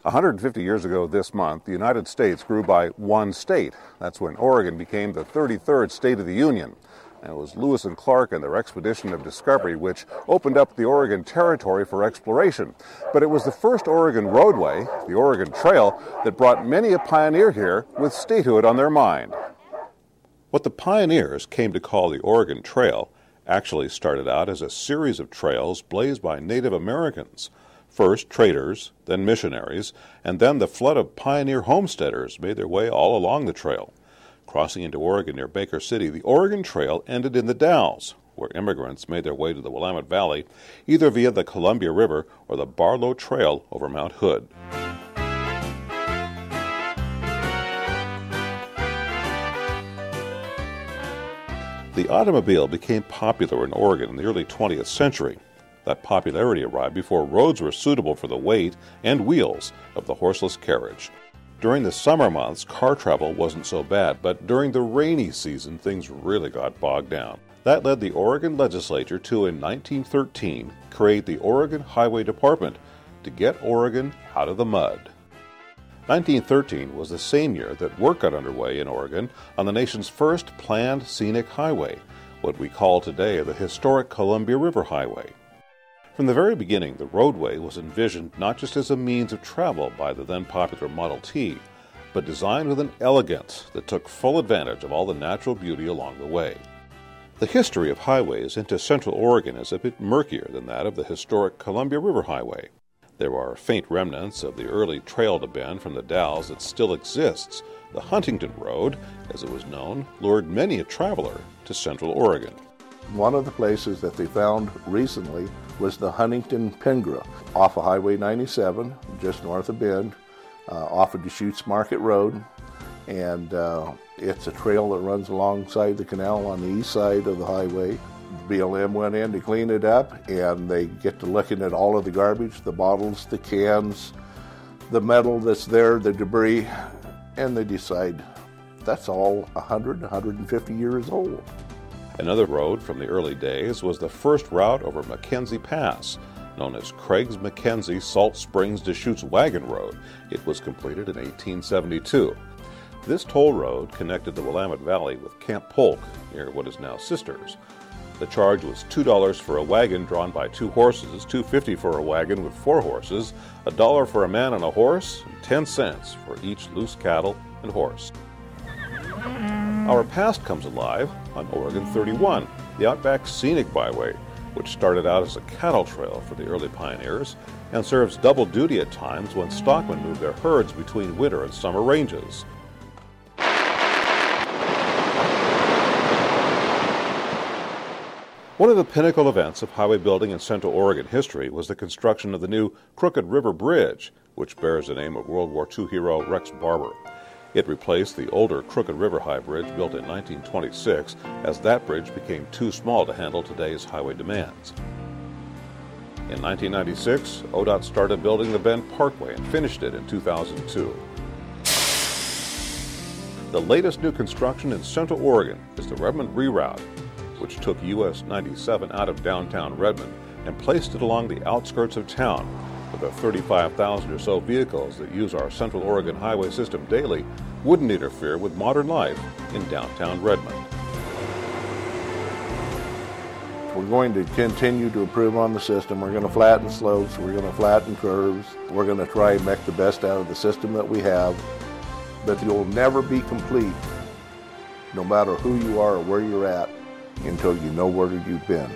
150 years ago this month, the United States grew by one state. That's when Oregon became the 33rd state of the Union. And it was Lewis and Clark and their expedition of discovery which opened up the Oregon Territory for exploration. But it was the first Oregon roadway, the Oregon Trail, that brought many a pioneer here with statehood on their mind. What the pioneers came to call the Oregon Trail actually started out as a series of trails blazed by Native Americans. First traders, then missionaries, and then the flood of pioneer homesteaders made their way all along the trail. Crossing into Oregon near Baker City, the Oregon Trail ended in the Dalles, where immigrants made their way to the Willamette Valley, either via the Columbia River or the Barlow Trail over Mount Hood. The automobile became popular in Oregon in the early 20th century. That popularity arrived before roads were suitable for the weight and wheels of the horseless carriage. During the summer months, car travel wasn't so bad, but during the rainy season, things really got bogged down. That led the Oregon legislature to, in 1913, create the Oregon Highway Department to get Oregon out of the mud. 1913 was the same year that work got underway in Oregon on the nation's first planned scenic highway, what we call today the historic Columbia River Highway. From the very beginning, the roadway was envisioned not just as a means of travel by the then popular Model T, but designed with an elegance that took full advantage of all the natural beauty along the way. The history of highways into Central Oregon is a bit murkier than that of the historic Columbia River Highway. There are faint remnants of the early trail to Bend from the Dalles that still exists. The Huntington Road, as it was known, lured many a traveler to Central Oregon. One of the places that they found recently was the Huntington Pengra off of Highway 97, just north of Bend, off of Deschutes Market Road. And it's a trail that runs alongside the canal on the east side of the highway. BLM went in to clean it up, and they get to looking at all of the garbage, the bottles, the cans, the metal that's there, the debris, and they decide that's all 100, 150 years old. Another road from the early days was the first route over Mackenzie Pass, known as Craig's Mackenzie Salt Springs Deschutes Wagon Road. It was completed in 1872. This toll road connected the Willamette Valley with Camp Polk, near what is now Sisters. The charge was $2 for a wagon drawn by 2 horses, $2.50 for a wagon with 4 horses, $1 for a man on a horse, and 10 cents for each loose cattle and horse. Our past comes alive on Oregon 31, the Outback Scenic Byway, which started out as a cattle trail for the early pioneers and serves double duty at times when stockmen move their herds between winter and summer ranges. One of the pinnacle events of highway building in Central Oregon history was the construction of the new Crooked River Bridge, which bears the name of World War II hero Rex Barber. It replaced the older Crooked River High Bridge built in 1926, as that bridge became too small to handle today's highway demands. In 1996, ODOT started building the Bend Parkway and finished it in 2002. The latest new construction in Central Oregon is the Redmond Reroute, which took US 97 out of downtown Redmond and placed it along the outskirts of town. With the 35,000 or so vehicles that use our Central Oregon highway system daily, wouldn't interfere with modern life in downtown Redmond. We're going to continue to improve on the system. We're going to flatten slopes, we're going to flatten curves, we're going to try and make the best out of the system that we have, but you'll never be complete, no matter who you are or where you're at, until you know where you've been.